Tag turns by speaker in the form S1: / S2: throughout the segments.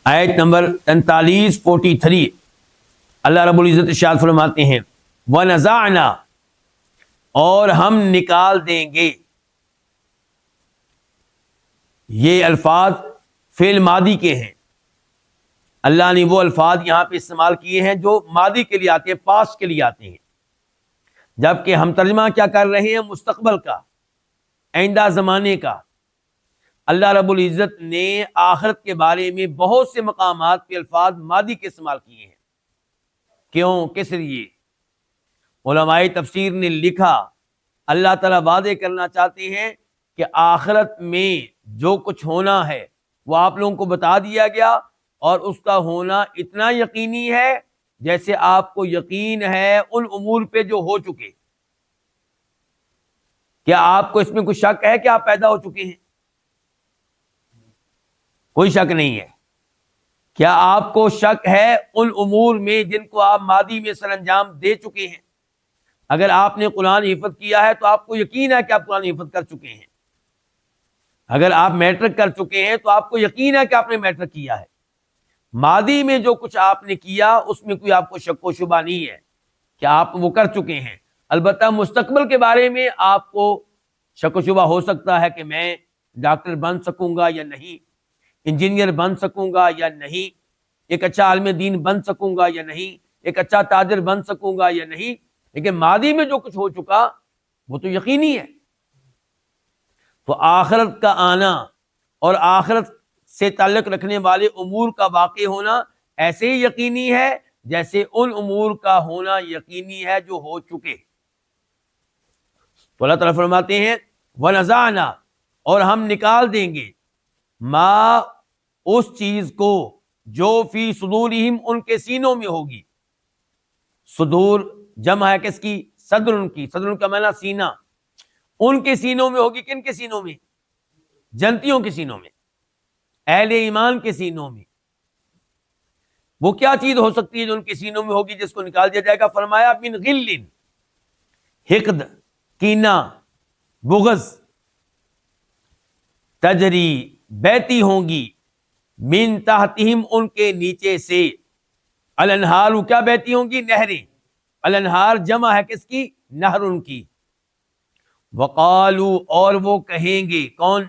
S1: آیت نمبر 43 اللہ رب العزت ارشاد فرماتے ہیں وَنَزَعْنَا، اور ہم نکال دیں گے. یہ الفاظ فعل ماضی کے ہیں. اللہ نے وہ الفاظ یہاں پہ استعمال کیے ہیں جو ماضی کے لیے آتے ہیں، پاسٹ کے لیے آتے ہیں، جبکہ ہم ترجمہ کیا کر رہے ہیں؟ مستقبل کا، آئندہ زمانے کا. اللہ رب العزت نے آخرت کے بارے میں بہت سے مقامات پہ الفاظ ماضی کے استعمال کیے ہیں. کیوں؟ کس لیے؟ علماء تفسیر نے لکھا اللہ تعالیٰ واضح کرنا چاہتے ہیں کہ آخرت میں جو کچھ ہونا ہے وہ آپ لوگوں کو بتا دیا گیا، اور اس کا ہونا اتنا یقینی ہے جیسے آپ کو یقین ہے ان امور پہ جو ہو چکے. کیا آپ کو اس میں کوئی شک ہے کہ آپ پیدا ہو چکے ہیں؟ کوئی شک نہیں ہے. کیا آپ کو شک ہے ان امور میں جن کو آپ ماضی میں سر انجام دے چکے ہیں؟ اگر آپ نے قرآن حفظ کیا ہے تو آپ کو یقین ہے کہ آپ قرآن حفظ کر چکے ہیں. اگر آپ میٹرک کر چکے ہیں تو آپ کو یقین ہے کہ آپ نے میٹرک کیا ہے. ماضی میں جو کچھ آپ نے کیا اس میں کوئی آپ کو شک و شبہ نہیں ہے کہ آپ وہ کر چکے ہیں. البتہ مستقبل کے بارے میں آپ کو شک و شبہ ہو سکتا ہے کہ میں ڈاکٹر بن سکوں گا یا نہیں، انجینئر بن سکوں گا یا نہیں، ایک اچھا عالم دین بن سکوں گا یا نہیں، ایک اچھا تاجر بن سکوں گا یا نہیں. لیکن ماضی میں جو کچھ ہو چکا وہ تو یقینی ہے. تو آخرت کا آنا اور آخرت سے تعلق رکھنے والے امور کا واقع ہونا ایسے ہی یقینی ہے جیسے ان امور کا ہونا یقینی ہے جو ہو چکے. تو اللہ تعالیٰ فرماتے ہیں وَنَزَعْنَا، اور ہم نکال دیں گے ما، اس چیز کو جو فی صدورہم، ان کے سینوں میں ہوگی. صدور جمع ہے کس کی؟ صدر. ان کی، صدر کا معنی سینہ. ان کے سینوں میں ہوگی. کن کے سینوں میں؟ جنتیوں کے سینوں میں، اہل ایمان کے سینوں میں. وہ کیا چیز ہو سکتی ہے جو ان کے سینوں میں ہوگی جس کو نکال دیا جائے گا؟ فرمایا من غل، حقد، کینہ، بغض. تجری، بہتی ہوں گی، من تحتہم، ان کے نیچے سے. الانہار، کیا بہتی ہوں گی؟ نہریں. الانہار جمع ہے کس کی؟ نہر. ان کی. وقالو، اور وہ کہیں گے. کون؟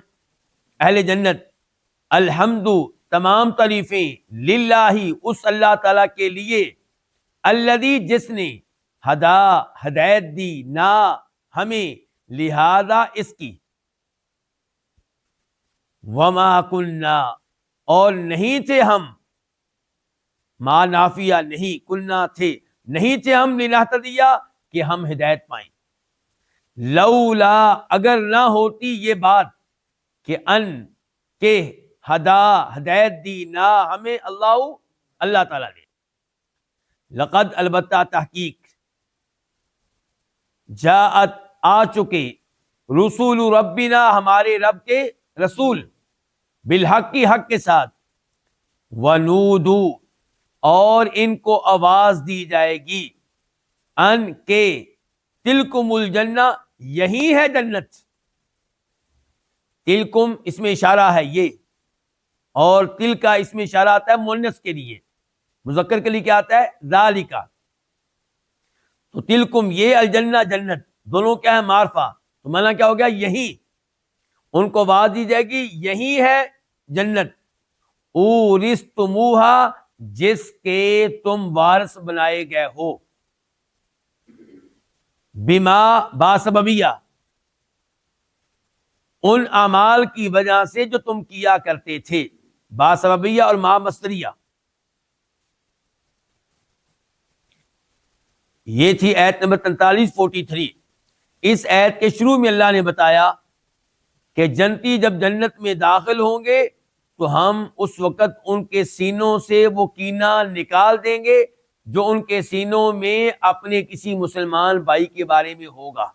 S1: اہل جنت. الحمد، تمام تعریفیں. للہ، اس اللہ تعالی کے لیے. الذی، جس نے. ہدا، ہدایت دی. نا، ہمیں. لہذا، اس کی. وما کننا، اور نہیں تھے ہم. ما نافیہ، نہیں، کننا تھے، نہیں تھے ہم. لنہتدی، کہ ہم ہدایت پائیں. لولا، اگر نہ ہوتی یہ بات کہ کہ ہدا، ہدایت دی. نا، ہمیں. اللہ تعالیٰ نے. لقد، البتہ، تحقیق. جاءت، آ چکے. رسول ربنا، ہمارے رب کے رسول. بالحق، کی حق کے ساتھ. ونودو، اور ان کو آواز دی جائے گی. ان کے تلکم الجنہ، یہی ہے جنت. تلکم اس میں اشارہ ہے یہ، اور تل کا اس میں اشارہ آتا ہے مؤنث کے لیے. مذکر کے لیے کیا آتا ہے؟ ذالکا. تو تلکم یہ، الجنہ جنت، دونوں کیا ہے؟ معرفہ. تو معنی کیا ہو گیا؟ یہی. ان کو آواز دی جائے گی یہی ہے جنت. اورثتموہا، جس کے تم وارث بنائے گئے ہو. بما، باسببیہ، ان اعمال کی وجہ سے جو تم کیا کرتے تھے. باسببیہ اور ما مصدریہ. یہ تھی آیت نمبر 43. اس آیت کے شروع میں اللہ نے بتایا کہ جنتی جب جنت میں داخل ہوں گے تو ہم اس وقت ان کے سینوں سے وہ کینہ نکال دیں گے جو ان کے سینوں میں اپنے کسی مسلمان بھائی کے بارے میں ہوگا.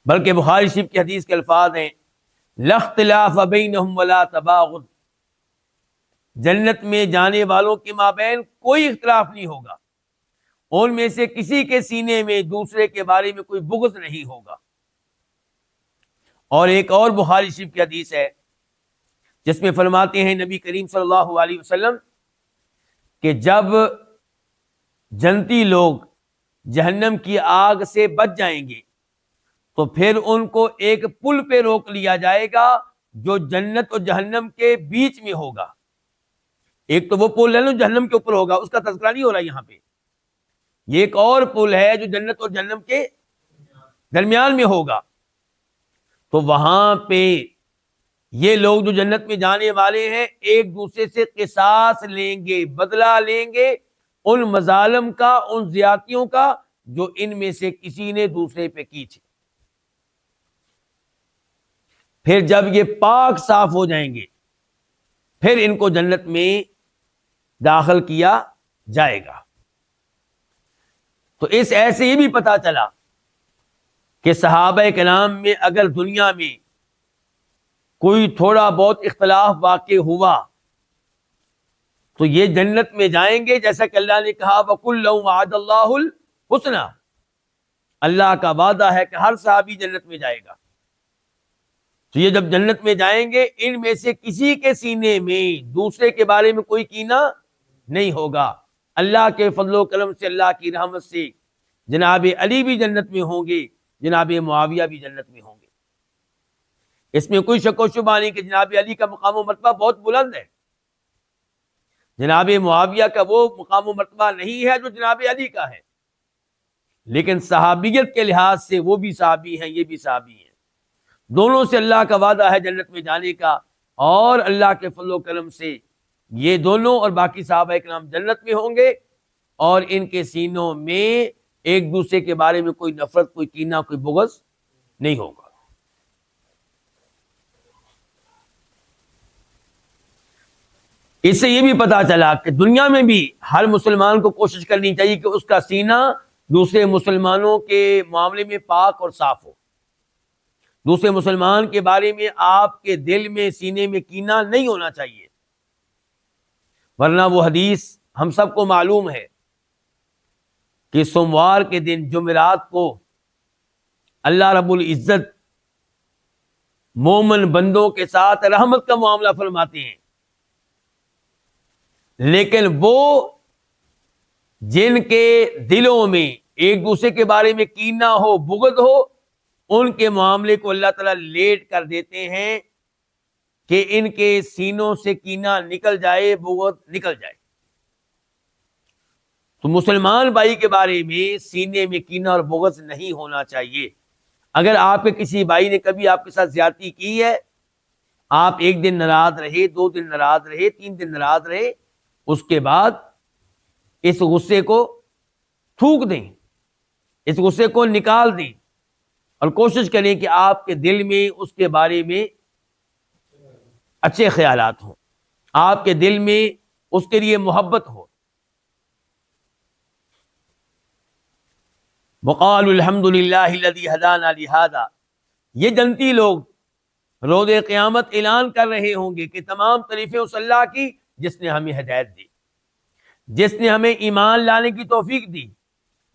S1: بلکہ بخاری شریف کی حدیث کے الفاظ ہیں لا اختلاف بینہم ولا تباغض، جنت میں جانے والوں کے مابین کوئی اختلاف نہیں ہوگا. ان میں سے کسی کے سینے میں دوسرے کے بارے میں کوئی بغض نہیں ہوگا. اور ایک اور بخاری شریف کی حدیث ہے جس میں فرماتے ہیں نبی کریم صلی اللہ علیہ وسلم کہ جب جنتی لوگ جہنم کی آگ سے بچ جائیں گے تو پھر ان کو ایک پل پہ روک لیا جائے گا جو جنت اور جہنم کے بیچ میں ہوگا. ایک تو وہ پل ہے نا جہنم کے اوپر ہوگا، اس کا تذکرہ نہیں ہو رہا یہاں پہ. یہ ایک اور پل ہے جو جنت اور جہنم کے درمیان میں ہوگا. تو وہاں پہ یہ لوگ جو جنت میں جانے والے ہیں ایک دوسرے سے قصاص لیں گے، بدلہ لیں گے ان مظالم کا، ان زیادتیوں کا جو ان میں سے کسی نے دوسرے پہ کی تھی. پھر جب یہ پاک صاف ہو جائیں گے پھر ان کو جنت میں داخل کیا جائے گا. تو اس ایسے یہ بھی پتا چلا کہ صحابہ کرام میں اگر دنیا میں کوئی تھوڑا بہت اختلاف واقع ہوا تو یہ جنت میں جائیں گے، جیسا کہ اللہ نے کہا وَكُلًّا وَعَدَ اللَّهُ الْحُسْنَى، اللہ کا وعدہ ہے کہ ہر صحابی جنت میں جائے گا. تو یہ جب جنت میں جائیں گے ان میں سے کسی کے سینے میں دوسرے کے بارے میں کوئی کینہ نہیں ہوگا. اللہ کے فضل و کرم سے، اللہ کی رحمت سے جناب علی بھی جنت میں ہوں گے، جناب معاویہ بھی جنت میں ہوں گے. اس میں کوئی شک و شبہ نہیں کہ جناب علی کا مقام و مرتبہ بہت بلند ہے. جناب معاویہ کا وہ مقام و مرتبہ نہیں ہے جو جناب علی کا ہے، لیکن صحابیت کے لحاظ سے وہ بھی صحابی ہیں، یہ بھی صحابی ہیں. دونوں سے اللہ کا وعدہ ہے جنت میں جانے کا، اور اللہ کے فضل و کرم سے یہ دونوں اور باقی صحابہ کرام جنت میں ہوں گے، اور ان کے سینوں میں ایک دوسرے کے بارے میں کوئی نفرت، کوئی کینہ، کوئی بغض نہیں ہوگا. اس سے یہ بھی پتا چلا کہ دنیا میں بھی ہر مسلمان کو کوشش کرنی چاہیے کہ اس کا سینہ دوسرے مسلمانوں کے معاملے میں پاک اور صاف ہو. دوسرے مسلمان کے بارے میں آپ کے دل میں، سینے میں کینہ نہیں ہونا چاہیے، ورنہ وہ حدیث ہم سب کو معلوم ہے کہ سوموار کے دن جمعرات کو اللہ رب العزت مومن بندوں کے ساتھ رحمت کا معاملہ فرماتے ہیں، لیکن وہ جن کے دلوں میں ایک دوسرے کے بارے میں کینہ ہو، بغض ہو، ان کے معاملے کو اللہ تعالیٰ لیٹ کر دیتے ہیں کہ ان کے سینوں سے کینہ نکل جائے، بغض نکل جائے. تو مسلمان بھائی کے بارے میں سینے میں کینہ اور بغض نہیں ہونا چاہیے. اگر آپ کے کسی بھائی نے کبھی آپ کے ساتھ زیادتی کی ہے، آپ ایک دن ناراض رہے، 2 دن ناراض رہے، 3 دن ناراض رہے، اس کے بعد اس غصے کو تھوک دیں، اس غصے کو نکال دیں، اور کوشش کریں کہ آپ کے دل میں اس کے بارے میں اچھے خیالات ہوں، آپ کے دل میں اس کے لیے محبت ہو. وقالوا الحمد للہ الذی ہدانا لہذا، یہ جنتی لوگ روز قیامت اعلان کر رہے ہوں گے کہ تمام تعریفیں اس اللہ کی جس نے ہمیں ہدایت دی، جس نے ہمیں ایمان لانے کی توفیق دی،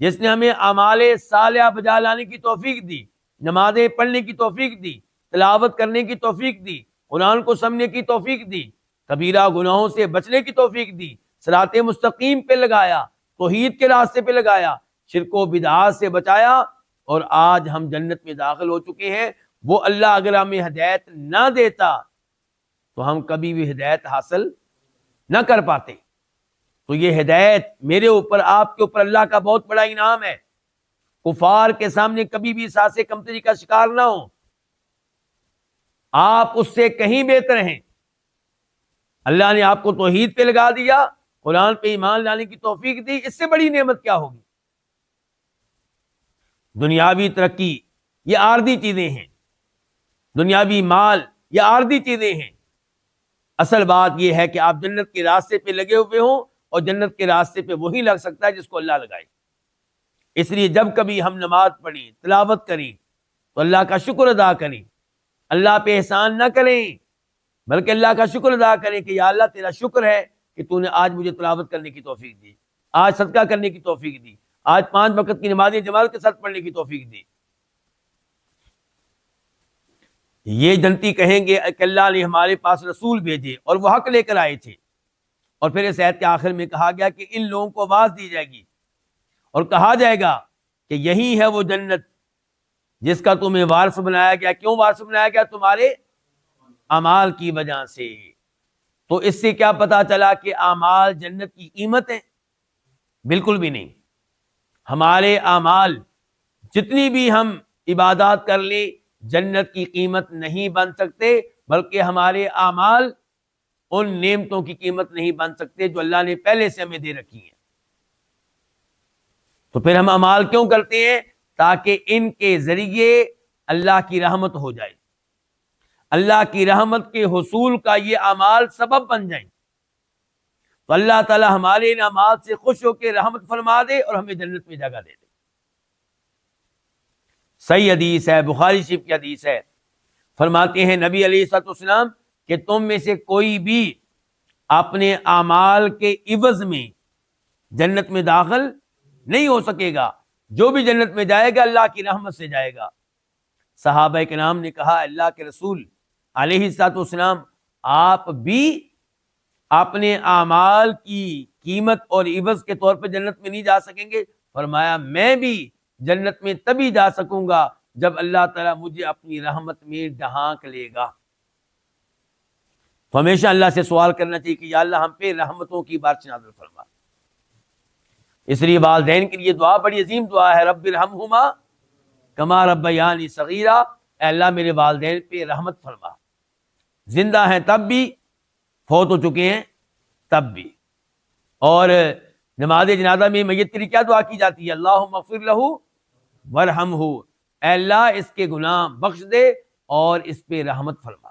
S1: جس نے ہمیں اعمال صالحہ بجا لانے کی توفیق دی، نمازیں پڑھنے کی توفیق دی، تلاوت کرنے کی توفیق دی، قرآن کو سمجھنے کی توفیق دی، کبیرہ گناہوں سے بچنے کی توفیق دی، صراط مستقیم پہ لگایا، توحید کے راستے پہ لگایا، شرک و بدعات سے بچایا، اور آج ہم جنت میں داخل ہو چکے ہیں. وہ اللہ اگر ہمیں ہدایت نہ دیتا تو ہم کبھی بھی ہدایت حاصل نہ کر پاتے. تو یہ ہدایت میرے اوپر، آپ کے اوپر اللہ کا بہت بڑا انعام ہے. کفار کے سامنے کبھی بھی احساس کمتری کا شکار نہ ہو، آپ اس سے کہیں بہتر ہیں. اللہ نے آپ کو توحید پہ لگا دیا، قرآن پہ ایمان لانے کی توفیق دی، اس سے بڑی نعمت کیا ہوگی؟ دنیاوی ترقی یہ عارضی چیزیں ہیں، دنیاوی مال یہ عارضی چیزیں ہیں. اصل بات یہ ہے کہ آپ جنت کے راستے پہ لگے ہوئے ہوں، اور جنت کے راستے پہ وہی لگ سکتا ہے جس کو اللہ لگائے. اس لیے جب کبھی ہم نماز پڑھیں، تلاوت کریں، تو اللہ کا شکر ادا کریں. اللہ پہ احسان نہ کریں، بلکہ اللہ کا شکر ادا کریں کہ یا اللہ تیرا شکر ہے کہ تو نے آج مجھے تلاوت کرنے کی توفیق دی، آج صدقہ کرنے کی توفیق دی، آج 5 وقت کی نمازیں جماعت کے ساتھ پڑھنے کی توفیق دی. یہ جنتی کہیں گے کہ اللہ نے ہمارے پاس رسول بھیجے اور وہ حق لے کر آئے تھے. اور پھر اس آیت کے آخر میں کہا گیا کہ ان لوگوں کو آواز دی جائے گی اور کہا جائے گا کہ یہی ہے وہ جنت جس کا تمہیں وارث بنایا گیا. کیوں وارث بنایا گیا؟ تمہارے اعمال کی وجہ سے. تو اس سے کیا پتا چلا کہ اعمال جنت کی قیمت ہے؟ بالکل بھی نہیں. ہمارے اعمال جتنی بھی ہم عبادات کر لیں جنت کی قیمت نہیں بن سکتے، بلکہ ہمارے اعمال ان نعمتوں کی قیمت نہیں بن سکتے جو اللہ نے پہلے سے ہمیں دے رکھی ہیں. تو پھر ہم اعمال کیوں کرتے ہیں؟ تاکہ ان کے ذریعے اللہ کی رحمت ہو جائے، اللہ کی رحمت کے حصول کا یہ اعمال سبب بن جائیں. تو اللہ تعالی ہمارے ان اعمال سے خوش ہو کے رحمت فرما دے اور ہمیں جنت میں جگہ دے دے. صحیح حدیث ہے، بخاری شریف کی حدیث ہے. فرماتے ہیں نبی علیہ الصلوۃ والسلام کہ تم میں سے کوئی بھی اپنے اعمال کے عوض میں جنت میں داخل نہیں ہو سکے گا. جو بھی جنت میں جائے گا اللہ کی رحمت سے جائے گا. صحابہ کرام نے کہا اللہ کے رسول علیہ الصلوۃ والسلام آپ بھی اپنے اعمال کی قیمت اور عوض کے طور پہ جنت میں نہیں جا سکیں گے؟ فرمایا میں بھی جنت میں تبھی جا سکوں گا جب اللہ تعالیٰ مجھے اپنی رحمت میں ڈھانک لے گا. تو ہمیشہ اللہ سے سوال کرنا چاہیے کہ یا اللہ ہم پہ رحمتوں کی بارش نازل فرما. اس لیے والدین کے لیے دعا بڑی عظیم دعا ہے، رب ارحمہما کما ربیانی صغیرا. اے اللہ میرے والدین پہ رحمت فرما، زندہ ہیں تب بھی، فوت ہو چکے ہیں تب بھی. اور نماز جنازہ میں میت کے لیے کیا دعا کی جاتی ہے؟ اللہم اغفر لہ وارحمہ. اے اللہ اس کے گناہ بخش دے اور اس پہ رحمت فرما.